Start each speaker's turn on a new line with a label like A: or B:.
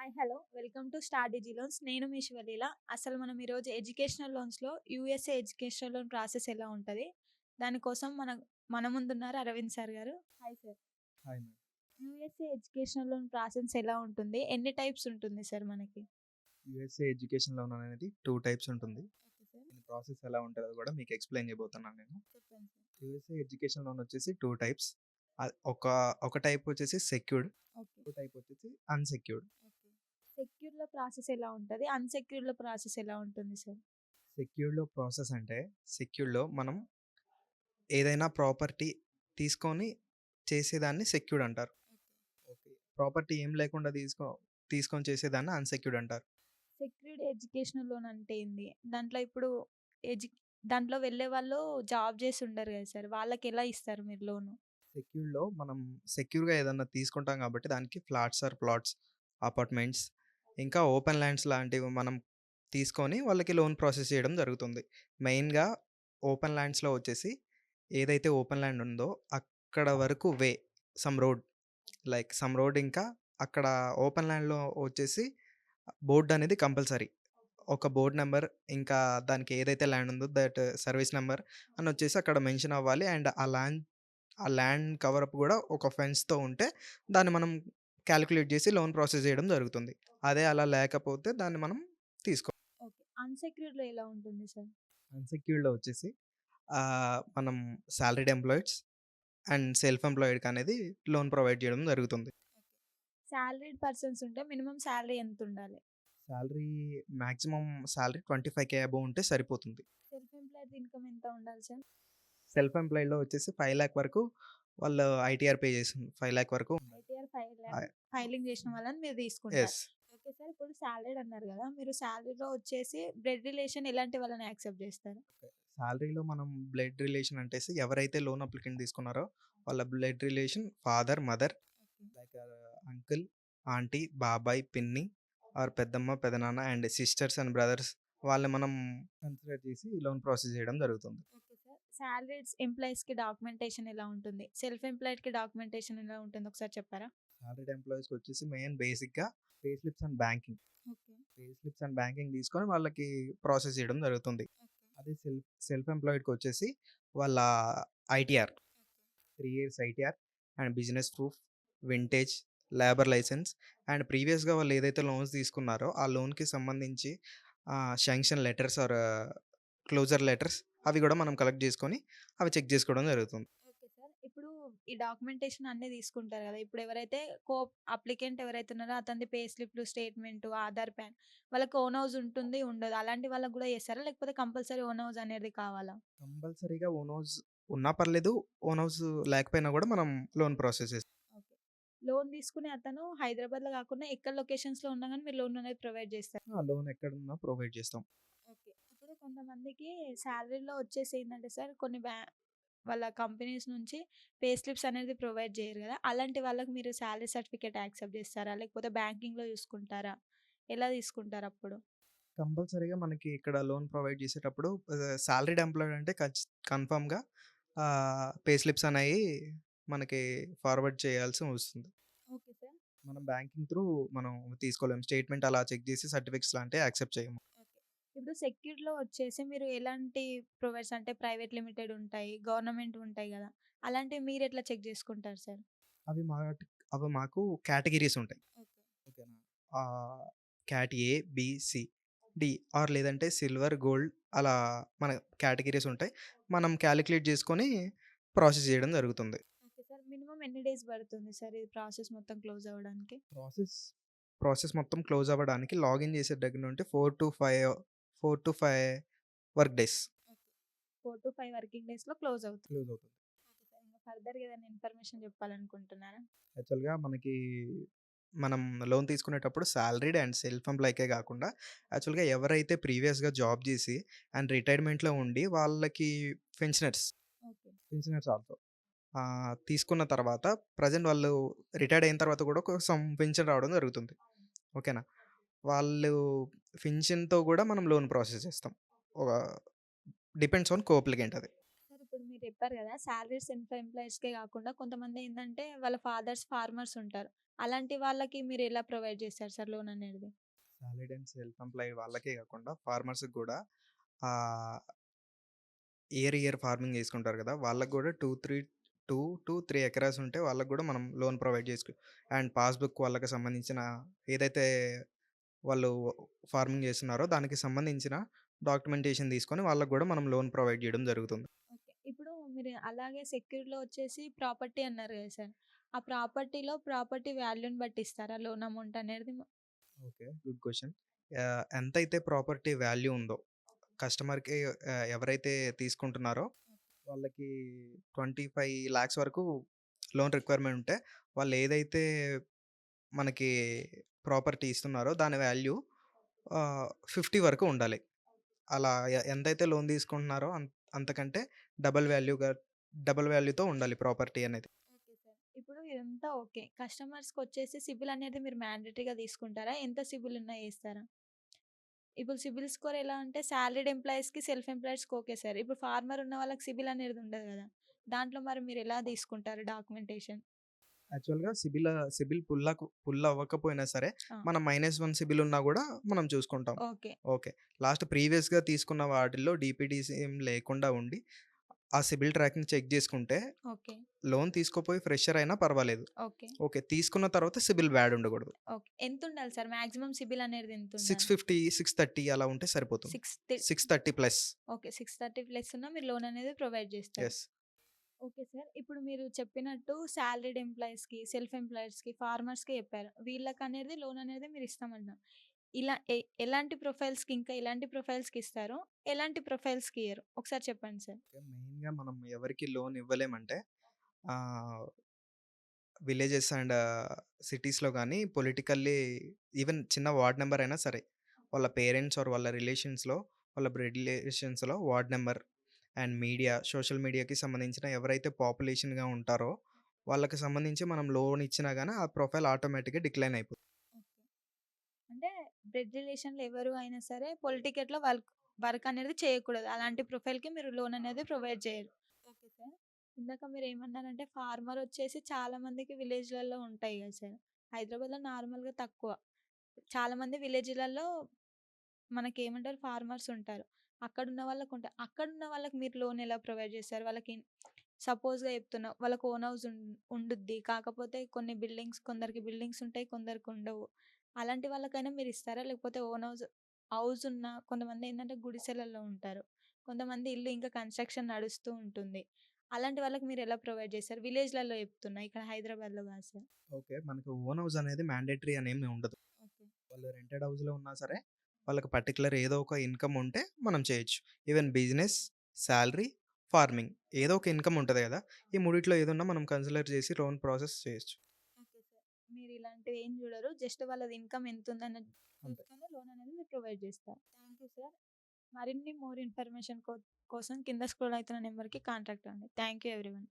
A: Hi hello welcome to star digi loans. నేను మీ శివలీల. అసలు మనం ఈరోజు ఎడ్యుకేషనల్ లోన్స్లో యూఎస్ఏ ఎడ్యుకేషనల్ లోన్ ప్రాసెస్ ఎలా ఉంటుంది, దానికోసం మన ముందున్నారు అరవింద్ సార్ గారు. Hi sir.
B: Hi ma'am.
A: USA educational loan process ఎలా ఉంటుంది, ఎన్ని టైప్స్ ఉంటుంది సార్ మనకి?
B: యూఎస్ఏ ఎడ్యుకేషన్ లోన్ అనేది 2 టైప్స్ ఉంటుంది.
A: Okay sir.
B: దీని ప్రాసెస్ ఎలా ఉంటదో కూడా మీకు ఎక్స్‌ప్లెయిన్ చేయబోతున్నాను నేను.
A: చెప్పండి సార్.
B: యూఎస్ఏ ఎడ్యుకేషన్ లోన్ వచ్చేసి 2 టైప్స్. ఒక ఒక టైప్ వచ్చేసి సెక్యూర్డ్,
A: ఓకే.
B: ఇంకో టైప్ వచ్చేసి అన్‌సెక్యూర్డ్.
A: ఓకే. సెక్యూర్లో ప్రాసెస్ ఎలా ఉంటుంది, అన్సెక్యూర్లో ప్రాసెస్ ఎలా ఉంటుంది సార్?
B: సెక్యూర్డ్‌లో ప్రాసెస్ అంటే సెక్యూర్డ్‌లో మనం ఏదైనా ప్రాపర్టీ తీసుకొని చేసేదాన్ని సెక్యూర్డ్ అంటారు. ఓకే. ప్రాపర్టీ ఏం లేకుండా తీసుకొని చేసేదాన్ని అన్‌సెక్యూర్డ్ అంటారు.
A: సెక్యూర్డ్ ఎడ్యుకేషనల్ లోన్ అంటే ఏంది? దాంట్లో ఇప్పుడు ఎడ్యు దాంట్లో వెళ్ళే వాళ్ళు జాబ్ చేసి ఉండరు కదా సార్! వాళ్ళకి ఎలా ఇస్తారు మీరు లోను?
B: సెక్యూర్డ్‌లో మనం సెక్యూర్‌గా ఏదన్నా తీసుకుంటాం కాబట్టి దానికి ఫ్లాట్స్ ఆర్ ప్లాట్స్, అపార్ట్మెంట్స్ ఇంకా ఓపెన్ ల్యాండ్స్ లాంటివి మనం తీసుకొని వాళ్ళకి లోన్ ప్రాసెస్ చేయడం జరుగుతుంది. మెయిన్‌గా ఓపెన్ ల్యాండ్స్‌లో వచ్చేసి ఏదైతే ఓపెన్ ల్యాండ్ ఉందో అక్కడ వరకు సమ్ రోడ్ ఇంకా అక్కడ ఓపెన్ ల్యాండ్‌లో వచ్చేసి బోర్డ్ అనేది కంపల్సరీ. ఒక బోర్డ్ నంబర్ ఇంకా దానికి ఏదైతే ల్యాండ్ ఉందో దట్ సర్వీస్ నంబర్ అని వచ్చేసి అక్కడ మెన్షన్ అవ్వాలి. అండ్ ఆ ల్యాండ్ కవర్ అప్ గూడా ఒక ఫెన్స్‌తో ఉంటే దాన్ని మనం కాలిక్యులేట్ జేసి లోన్ ప్రాసెస్ జేయడం జరుగుతుంది. అదే అలా లేకపోతే దాన్ని మనం తీసుకో
A: ఓకే. అన్‌సెక్యూర్డ్‌లో ఎలా ఉంటుంది సార్?
B: అన్‌సెక్యూర్డ్‌లో వచ్చేసి మనం సాలరీడ్ ఎంప్లాయిస్ అండ్ సెల్ఫ్ ఎంప్లాయిడ్‌కనేది లోన్ ప్రొవైడ్ జేయడం జరుగుతుంది.
A: సాలరీడ్ పర్సన్స్ ఉంటే మినిమమ్ సాలరీ ఎంతుండాలి?
B: సాలరీ మాక్సిమం సాలరీ 25,000 అబోవ్ ఉంటే సరిపోతుంది.
A: సెల్ఫ్ ఎంప్లాయిడ్ ఇన్‌కమ్ ఎంత ఉండాలి సార్?
B: సెల్ఫ్ ఎంప్లాయిడ్‌లో వచ్చేసి 5,00,000 వరకు వాళ్ళు ఐటీఆర్ పే చేసి 5,00,000 వరకు ఉండాలి.
A: ఐటీఆర్ 5,00,000
B: ఆహ్,
A: ఫైలింగ్ చేసిన వాళ్ళని మీరు తీసుకుంటారు.
B: యెస్.
A: Okay sir. ఇప్పుడు సాలరీడ్ అన్నారు గదా! మీరు సాలరీలో వచ్చేసి బ్లడ్ రిలేషన్ ఎలాంటి వాళ్ళని యాక్సెప్ట్ జేస్తారు?
B: సాలరీలో మనం బ్లడ్ రిలేషన్ అంటేసి ఎవరైతే లోన్ అప్లికెంట్ తీసుకున్నారో వాళ్ళ blood relation father, mother
A: okay.
B: Like uncle, aunty, బాబాయ్, పిన్ని ఆర్ పెద్దమ్మ, పెదనాన్న అండ్ సిస్టర్స్ అండ్ బ్రదర్స్ వాళ్ళని మనం కన్సిడర్ చేసి లోన్ ప్రాసెస్ చేయడం జరుగుతుంది.
A: Okay sir. సాలరీడ్ ఎంప్లాయీస్‌కి డాక్యుమెంటేషన్ ఎలా ఉంటుంది? సెల్ఫ్ ఎంప్లాయిడ్‌కి డాక్యుమెంటేషన్ ఎలా ఉంటుంది ఒకసారి చెప్పారా?
B: సాలరీడ్ ఎంప్లాయీస్‌కి వచ్చేసి మెయిన్ బేసిక్‌గా pay slips and banking.
A: Okay.
B: Pay slips and banking తీసుకొని వాళ్ళకి ప్రాసెస్ చేయడం జరుగుతుంది.
A: ఓకే.
B: అదే సెల్ఫ్ ఎంప్లాయిడ్‌కి వచ్చేసి వాళ్ళ ITR, 3 years ITR and business proof, vintage, labour licence and ప్రీవియస్‌గా వాళ్ళు ఏదైతే లోన్స్ తీసుకున్నారో ఆ లోన్‌కి సంబంధించి sanction letters or closure letters అవి గూడా మనం కలెక్ట్ చేసుకొని అవి చెక్ చేసుకోవడం జరుగుతుంది.
A: Okay sir. ఇప్పుడు ఈ డాక్యుమెంటేషన్ అన్నీ తీసుకుంటారు గదా! ఇప్పుడు ఎవరైతే అప్లికెంట్ ఎవరైతే ఉన్నారో అతనిది పే స్లిప్‌లు, స్టేట్‌మెంటు, ఆధార్, పాన్ వాళ్ళకి ఓన్ హౌస్ ఉంటుంది, ఉండదు. అలాంటి వాళ్ళకి గూడా చేస్తారా? లేకపోతే కంపల్సరీ ఓన్ హౌస్ అనేది కావాలా?
B: కంపల్సరీగా ఓన్ హౌస్ ఉన్నా పర్లేదు, ఓన్ హౌస్ లేకపోయినా గూడా మనం లోన్ ప్రాసెస్ చేస్తాం.
A: ఓకే. లోన్ తీసుకునే అతను హైదరాబాద్‌లో కాకుండా ఎక్కడ లొకేషన్స్‌లో ఉన్నా గాని మీరు లోన్ అనేది ప్రొవైడ్ చేస్తారు.
B: ఆ! లోన్ ఎక్కడున్నా ప్రొవైడ్ చేస్తాం.
A: ఓకే. ఇప్పుడు కొంతమందికి సాలరీలో వచ్చేసి ఏంటంటే సార్ కొన్ని వాళ్ళ కంపెనీస్ నుంచి పే స్లిప్స్ అనేది ప్రొవైడ్ చేయరు గదా! అలాంటి వాళ్ళకి మీరు సాలరీ సర్టిఫికేట్ యాక్సెప్ట్ చేస్తారా? లేకపోతే బ్యాంకింగ్‌లో చూసుకుంటారా? ఎలా తీసుకుంటారప్పుడు?
B: కంపల్సరీగా మనకి ఇక్కడ లోన్ ప్రొవైడ్ చేసేటప్పుడు సాలరీడ్ ఎంప్లాయిడ్ అంటే కన్ఫర్మ్‌గా పే స్లిప్స్ అనేయి మనకి ఫార్వర్డ్ చేయాల్సి వస్తుంది.
A: Okay sir.
B: మనం బ్యాంకింగ్ త్రూ మనం తీసుకోలేం. స్టేట్‌మెంట్ అలా చెక్ చేసి సర్టిఫికేట్స్ లాంటివి యాక్సెప్ట్ చేయము.
A: ఓకే. ఇప్పుడు సెక్యూర్‌లో వచ్చేసి మీరు ఎలాంటి ప్రొవైడ్స్ అంటే ప్రైవేట్ లిమిటెడ్ ఉంటాయి, గవర్నమెంట్ ఉంటాయి గదా! అలాంటివి మీరెట్లా చెక్ జేసుకుంటారు సార్?
B: అవి అవి మాకు కేటగిరీస్ ఉంటాయి.
A: ఓకే.
B: ఓకేనా? Cat A, B, C, D or లేదంటే సిల్వర్, గోల్డ్ అలా మన కేటగిరీస్ ఉంటాయి. మనం కాలిక్యులేట్ చేసుకొని ప్రాసెస్ చేయడం జరుగుతుంది.
A: Okay sir. మినిమమ్ ఎన్ని డేస్ పడుతుంది సార్ ఇది ప్రాసెస్ మొత్తం క్లోజ్ అవ్వడానికి?
B: ప్రాసెస్ ప్రాసెస్ మొత్తం క్లోజ్ అవ్వడానికి లాగిన్ చేసే దగ్గర నుండి 4-5 వర్క్ డేస్
A: ఓకే. 4-5 వర్కింగ్ డేస్‌లో క్లోజ్ అవుతుంది.
B: క్లోజ్ అవుతుంది.
A: Okay sir. ఇంక ఫర్దర్‌గా ఏదైనా ఇన్ఫర్మేషన్ చెప్పాలనుకుంటున్నారా?
B: యాక్చువల్‌గా మనం లోన్ తీసుకునేటప్పుడు సాలరీడ్ అండ్ సెల్ఫ్ ఎంప్లాయ్‌కే గాకుండా యాక్చువల్‌గా ఎవరైతే ప్రీవియస్‌గా జాబ్ జేసి అండ్ రిటైర్మెంట్‌లో ఉండి వాళ్ళకి పెన్షనర్స్,
A: ఓకే.
B: పెన్షనర్స్ ఆల్సో తీసుకున్న తర్వాత ప్రెజెంట్ వాళ్ళు రిటైర్డ్ అయిన తర్వాత గూడా సమ్ పెన్షన్ రావడం జరుగుతుంది.
A: అవును.
B: ఓకేనా? వాళ్ళు పెన్షన్‌తో గూడా మనం లోన్ ప్రాసెస్ చేస్తాం. ఒక డిపెండ్స్ ఆన్ కో అప్లికెంట్ అది.
A: సార్ ఇప్పుడు చెప్పారు గదా! సాలరీ సెల్ఫ్ ఎంప్లాయీస్‌కే గాకుండా కొంతమందేందంటే వాళ్ళ ఫాదర్స్ ఫార్మర్స్ ఉంటారు. అలాంటి వాళ్ళకి మీరెలా ప్రొవైడ్ చేస్తారు సార్ లోన్ అనేది?
B: సాలరీడ్ అండ్ సెల్ఫ్ ఎంప్లాయీ వాళ్ళకే కాకుండా ఫార్మర్స్‌కి గూడా ఆహ్, ఇయర్ ఫార్మింగ్ చేసుకుంటారు కదా! వాళ్ళకి గూడా 2-3 ఎకరాస్ ఉంటే వాళ్ళకి గూడా మనం లోన్ ప్రొవైడ్ అండ్ పాస్‌బుక్ వాళ్ళకి సంబంధించిన ఏదైతే వాళ్ళు ఫార్మింగ్ చేస్తున్నారో దానికి సంబంధించిన డాక్యుమెంటేషన్ తీసుకొని వాళ్ళకి గూడా మనం లోన్ ప్రొవైడ్ చేయడం జరుగుతుంది.
A: ఓకే. ఇప్పుడు మీరు అలాగే సెక్యూర్‌లో వచ్చేసి ప్రాపర్టీ అన్నారు గదా సార్! ఆ ప్రాపర్టీ వాల్యూని బట్టి ఇస్తారా లోన్ అమౌంట్ అనేది?
B: ఓకే. Good question. ఎంతైతే ప్రాపర్టీ వాల్యూ ఉందో కస్టమర్‌కి ఎవరైతే తీసుకుంటున్నారో వాళ్ళకి 25,00,000 వరకు లోన్ రిక్వైర్మెంట్ ఉంటే వాళ్ళు ఏదైతే మనకి ప్రాపర్టీ ఇస్తున్నారో దాని వాల్యూ 50 వరకు ఉండాలి. అలా ఎంతైతే లోన్ తీసుకుంటున్నారో అంతకంటే డబుల్ వాల్యూగా డబుల్ వాల్యూతో ఉండాలి ప్రాపర్టీ అనేది.
A: Okay sir. ఇప్పుడు ఇదంతా ఓకే. కస్టమర్స్‌కొచ్చేసి సిబిల్ అనేది మీరు మ్యాండేటరీగా తీసుకుంటారా? ఎంత సిబిల్ ఉన్నా ఏస్తారా? ఇప్పుడు సిబిల్ స్కోర్ ఎలా అంటే సాలరీడ్ ఎంప్లాయీస్‌కి, సెల్ఫ్ ఎంప్లాయీస్‌కి ఓకే సార్. ఇప్పుడు ఫార్మర్ ఉన్న వాళ్ళకి సిబిల్ అనేది ఉండదు గదా! దాంట్లో మరి మీరెలా తీసుకుంటారు డాక్యుమెంటేషన్?
B: యాక్చువల్‌గా సిబిల్ పుల్ అవ్వకపోయినా సరే,
A: ఆ!
B: మనం -1 సిబిల్ ఉన్నా గూడా మనం చూసుకుంటాం.
A: ఓకే.
B: ఓకే. లాస్ట్ ప్రీవియస్‌గా తీసుకున్న వాటిల్లో డీపీడీసీ ఏం లేకుండా ఉండి, ఆ సిబిల్ ట్రాకింగ్ చెక్ జేసుకుంటే,
A: ఓకే.
B: లోన్ తీసుకోపోయి ఫ్రెషర్ అయినా పర్వాలేదు.
A: ఓకే.
B: ఓకే. తీసుకున్న తర్వాత సిబిల్ బ్యాడ్ ఉండకూడదు.
A: ఓకే. ఎంతుండాలి సార్? మాక్సిమం సిబిల్ అనేది ఎంతుండాలి?
B: 650, 630 అలా ఉంటే సరిపోతుంది. 630 ప్లస్.
A: ఓకే. 630 ప్లస్ ఉన్న మీరు లోన్ అనేది ప్రొవైడ్ జేస్తారు.
B: యెస్.
A: Okay sir. ఇప్పుడు మీరు చెప్పినట్టు సాలరీడ్ ఎంప్లాయీస్‌కి, సెల్ఫ్ ఎంప్లాయీస్‌కి, ఫార్మర్స్‌కి చెప్పారు. వీళ్ళకనేది లోన్ అనేది మీరిస్తామన్నారు. ఇలా ఎలాంటి ప్రొఫైల్స్‌కి ఇంకా ఎలాంటి ప్రొఫైల్స్‌కి ఇస్తారు? ఎలాంటి ప్రొఫైల్స్‌కి ఇయ్యరు? ఒకసారి చెప్పండి సార్.
B: మెయిన్‌గా మనం ఎవరికి లోన్ ఇవ్వలేమంటే ఆహ్, విలేజెస్ అండ్ సిటీస్‌లో గాని పొలిటికల్లీ ఈవెన్ చిన్న వార్డ్ నంబర్ అయినా సరే, వాళ్ళ పేరెంట్స్ ఆర్ వాళ్ళ రిలేషన్స్‌లో, వాళ్ళ బ్లడ్ రిలేషన్స్‌లో వార్డ్ నంబర్ అండ్ సోషల్ మీడియాకి సంబంధించిన ఎవరైతే పాపులేషన్‌గా ఉంటారో, వాళ్ళకి సంబంధించి మనం లోన్ ఇచ్చినా గాని ఆ ప్రొఫైల్ ఆటోమేటిక్‌గా డిక్లైన్ అయిపోతుంది.
A: ఓకే. అంటే బ్లడ్ రిలేషన్‌లో ఎవరు అయినా సరే పొలిటికెట్‌లో వర్క్ అనేది చేయకూడదు. అలాంటి ప్రొఫైల్‌కి మీరు లోన్ అనేది ప్రొవైడ్ చేయరు. Okay sir. ఇందాక మీరేమన్నారంటే ఫార్మర్ వచ్చేసి చాలా మందికి విలేజ్‌లలో ఉంటాయి గదా సార్! హైదరాబాద్‌లో నార్మల్‌గా తక్కువ. చాలా మంది విలేజ్‌లలో మనకేమంటారు ఫార్మర్స్ ఉంటారు. అక్కడున్న వాళ్ళకి మీరు లోన్ ఎలా ప్రొవైడ్ చేస్తారు? వాళ్ళకి సపోజ్‌గా చెప్తున్నా వాళ్ళకి ఓన్ హౌస్ ఉండుద్ది. కాకపోతే కొందరికి బిల్డింగ్స్ ఉంటాయి. కొందరికి ఉండవు. అలాంటి వాళ్ళకైనా మీరిస్తారా? లేకపోతే ఓన్ హౌస్ ఉన్న కొంతమందేంటంటే గుడిసెలలో ఉంటారు. కొంతమంది ఇల్లు ఇంకా కన్‌స్ట్రక్షన్ నడుస్తూ ఉంటుంది. అలాంటి వాళ్ళకి మీరెలా ప్రొవైడ్ చేస్తారు? విలేజ్‌లలో చెప్తున్నా. ఇక్కడ హైదరాబాద్‌లో కాదు సార్.
B: ఓకే. మనకు ఓన్ హౌస్ అనేది మ్యాండేటరీ అనేమి ఉండదు.
A: ఓకే.
B: వాళ్ళు రెంటెడ్ హౌస్‌లో ఉన్నా సరే, వాళ్ళకి పర్టిక్యులర్ ఏదో ఒక ఇన్‌కమ్ ఉంటే మనం చేయొచ్చు. ఈవెన్ బిజినెస్, సాలరీ, ఫార్మింగ్ ఏదో ఒక ఇన్‌కమ్ ఉంటది గదా! ఈ మూడిట్లో ఏదున్నా మనం కన్సిడర్ చేసి లోన్ ప్రాసెస్ చేయొచ్చు.
A: Okay sir. మీరిలాంటివి ఏం జూడరు. జస్ట్ వాళ్ళది ఇన్‌కమ్ ఎంతుందన్నది
B: అంతే.
A: చూసుకొని లోన్ అనేది మీరు ప్రొవైడ్ జేస్తారు. Thank you sir. మరిన్ని మోర్ ఇన్ఫర్మేషన్ కోసం కింద స్క్రోల్ అయితున్న నంబర్‌కి కాంటాక్ట్ అవ్వండి. Thank you everyone.